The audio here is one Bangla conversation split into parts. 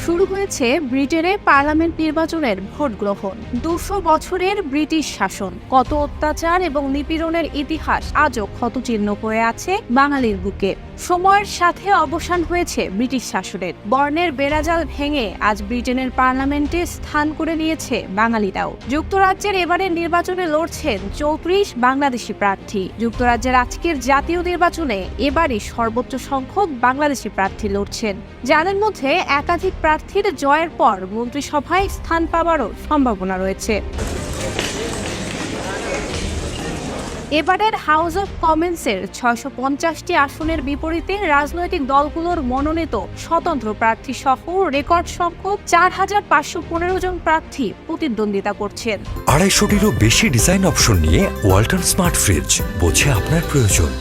শুরু হয়েছে ব্রিটেনে পার্লামেন্ট নির্বাচনের ভোট গ্রহণ। ২০০ বছরের ব্রিটিশ শাসন, কত অত্যাচার এবং নিপীড়নের ইতিহাস আজও ক্ষতচিহ্ন হয়ে আছে বাঙালির বুকে। সময়ের সাথে অবসান হয়েছে ব্রিটিশ শাসনের। বর্ণের বেড়াজাল ভেঙে আজ ব্রিটেনের পার্লামেন্টে স্থান করে নিয়েছে বাঙালিরাও। যুক্তরাজ্যের এবারের নির্বাচনে লড়ছেন ৩৪ বাংলাদেশি প্রার্থী। যুক্তরাজ্যের আজকের জাতীয় নির্বাচনে এবারই সর্বোচ্চ সংখ্যক বাংলাদেশি প্রার্থী লড়ছেন, যাদের মধ্যে একাধিক প্রার্থীর জয়ের পর মন্ত্রিসভায় স্থান পাওয়ারও সম্ভাবনা রয়েছে। এবারের হাউস অব কমন্সের ৬৫০টি আসনের বিপরীতে রাজনৈতিক দলগুলোর মনোনীত স্বতন্ত্র প্রার্থী সহ রেকর্ড সংখ্যক ৪৫১৫ জন প্রার্থী প্রতিদ্বন্দ্বিতা করছেন। ২৫০টিরও বেশি ডিজাইন অপশন নিয়ে ওয়ালটন স্মার্ট ফ্রিজ, বোঝে আপনার প্রয়োজন।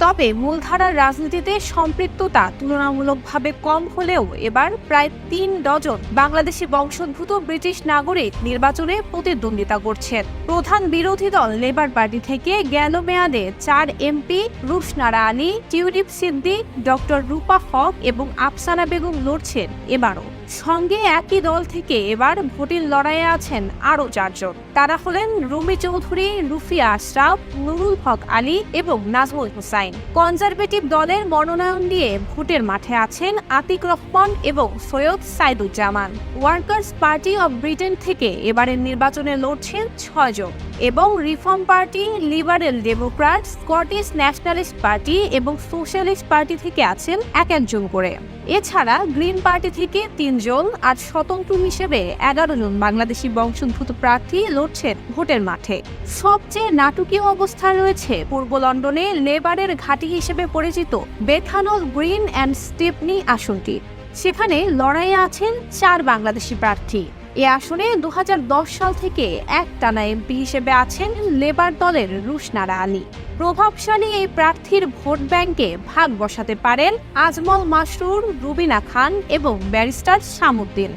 তবে মূলধারার রাজনীতিতে সম্পৃক্ততা তুলনামূলকভাবে কম হলেও এবার প্রায় ৩ ডজন বাংলাদেশি বংশোদ্ভূত ব্রিটিশ নাগরিক নির্বাচনে প্রতিদ্বন্দ্বিতা করছেন। প্রধান বিরোধী দল লেবার পার্টি থেকে গেল মেয়াদে ৪ এমপি রুশনারা আলী, টিউলিপ সিদ্দিক, ডক্টর রূপা হক এবং আফসানা বেগম লড়ছেন এবারও। সঙ্গে একই দল থেকে এবার ভোটের লড়াইয়ে আছেন আরও ৪ জন। তারা হলেন রুমি চৌধুরী, রুফিয়া আশরাফ, নুরুল হক আলী এবং নাজমুল হুসাইন। কনজারভেটিভ দলের মনোনয়ন দিয়ে ভোটের মাঠে আছেন আতিক রহমান এবং Syed Saiduzzaman. Workers party of Britain থেকে এবারের নির্বাচনে লড়ছেন ৬ জন এবং reform party, liberal Democrat, Scottish nationalist party এবং সোশ্যালিস্ট পার্টি থেকে আছেন এক একজন করে। এছাড়া গ্রিন পার্টি থেকে ৩ জন আর স্বতন্ত্র হিসেবে ১১ জন বাংলাদেশি বংশোদ্ভূত প্রার্থী লড়ছেন ভোটের মাঠে। সবচেয়ে নাটকীয় অবস্থায় রয়েছে পূর্ব লন্ডনে লেবারের ঘাঁটি হিসেবে পরিচিত বেথানল গ্রিন অ্যান্ড স্টেপনি আসনটি। সেখানে লড়াইয়ে আছেন ৪ বাংলাদেশি প্রার্থী। এ আসনে ২০১০ সাল থেকে একটানা এমপি হিসেবে আছেন লেবার দলের রুশনারা আলী। প্রভাবশালী এই প্রার্থীর ভোট ব্যাংকে ভাগ বসাতে পারেন আজমল মাসরুর, রুবিনা খান এবং ব্যারিস্টার শামুদ্দিন।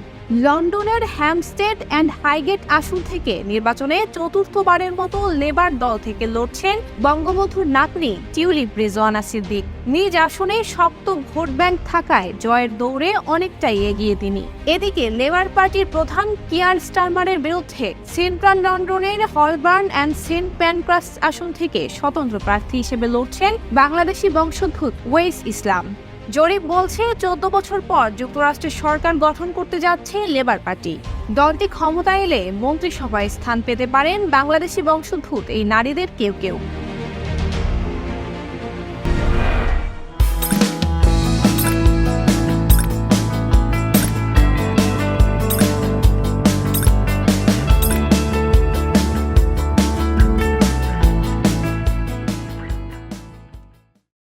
লন্ডনের হ্যামস্টেড অ্যান্ড হাইগেট আসন থেকে নির্বাচনে চতুর্থবারের মতো লেবার দল থেকে লড়ছেন বঙ্গবন্ধুর নাতনি টিউলিপ রেজওয়ানা সিদ্দিক। নিজ আসনে শক্ত ভোট ব্যাংক থাকায় জয়ের দৌড়ে অনেকটাই এগিয়ে তিনি। এদিকে লেবার পার্টির প্রধান কিয়ার স্টারমারের বিরুদ্ধে সেন্ট্রাল লন্ডনের হলবার্ন অ্যান্ড সেন্ট প্যানক্রাস আসন থেকে স্বতন্ত্র প্রার্থী হিসেবে লড়ছেন বাংলাদেশি বংশোদ্ভূত ওয়েস ইসলাম। জরিপ বলছে ১৪ বছর পর যুক্তরাষ্ট্রের সরকার গঠন করতে যাচ্ছে লেবার পার্টি। দলটি ক্ষমতায় এলে মন্ত্রিসভায় স্থান পেতে পারেন বাংলাদেশি বংশোদ্ভূত এই নারীদের কেউ কেউ।